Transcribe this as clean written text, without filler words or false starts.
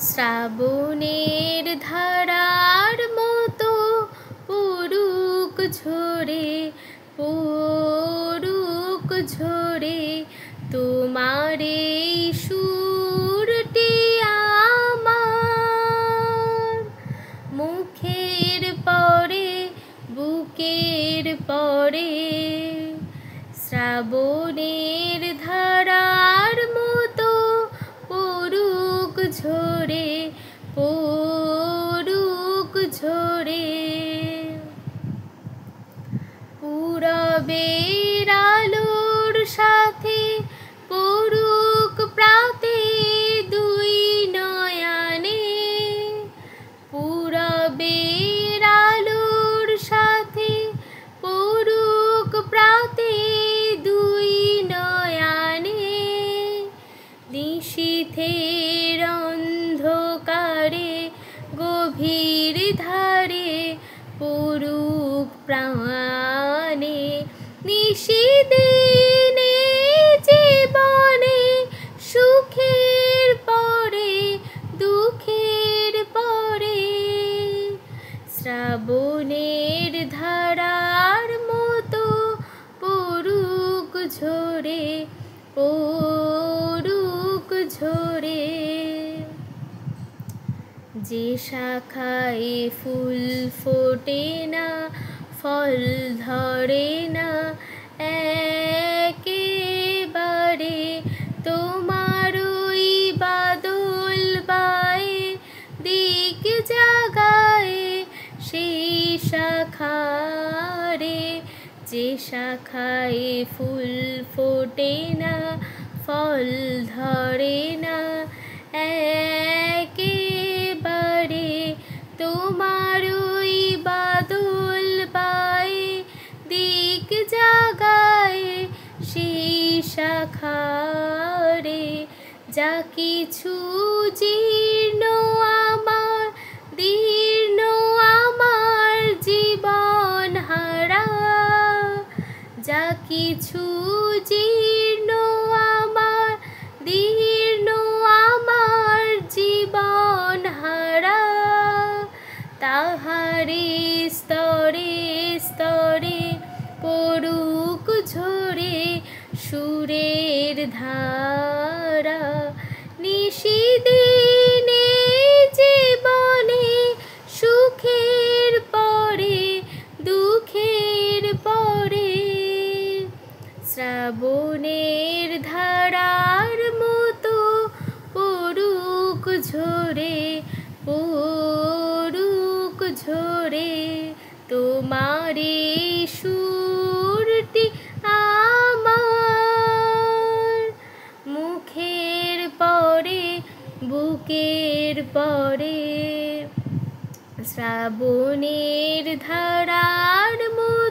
শ্রাবণের ধারার মতো পড়ুক ঝরে, পড়ুক ঝরে তোমার এই সুরটি আমার। মুখের পরে বুকের পরে শ্রাবণের ধারার মতো পড়ুক ঝরে, পড়ুক ঝরে। পূরবের আলোর সাথে পড়ুক প্রাতে দুই নয়নে, পূরবের আলোর সাথে পড়ুক প্রাতে দুই নয়নে। নিশীথের অন্ধকারে গভীর ধারে পড়ুক প্রাণে। নিশিদিনে জীবনে সুখের পরে দুঃখের পরে শ্রাবণের ধারার মতো পড়ুক ঝরে, পড়ুক ঝরে। যে শাখায় ফুল ফোটে না ফল ধরে না একেবারে, তোমার ওই বাদল বায়ে দিক জাগায় সেই শাখারে। যে শাখায় ফুল ফোটে না ফল ধরে না একেবারে, তোমার ওই বাদল বায়ে দিক জাগায় সেই শাখারে। যা কিছু জীর্ণ আমার দীর্ণ আমার জীবন হারা, যা কিছু জীর্ণ আমার দীর্ণ আমার জীবন হারা, তাহারে স্তরে স্তরে পড়ুক ঝরে সুরের ধারা। নিশিদিনে জীবনে সুখের পরে দুঃখের পরে শ্রাবণের ধারার মতো পড়ুক ঝরে, পড়ুক ঝরে তোমার এই সুরটি আমার। মুখের পরে বুকের পরে শ্রাবণের ধারার মতো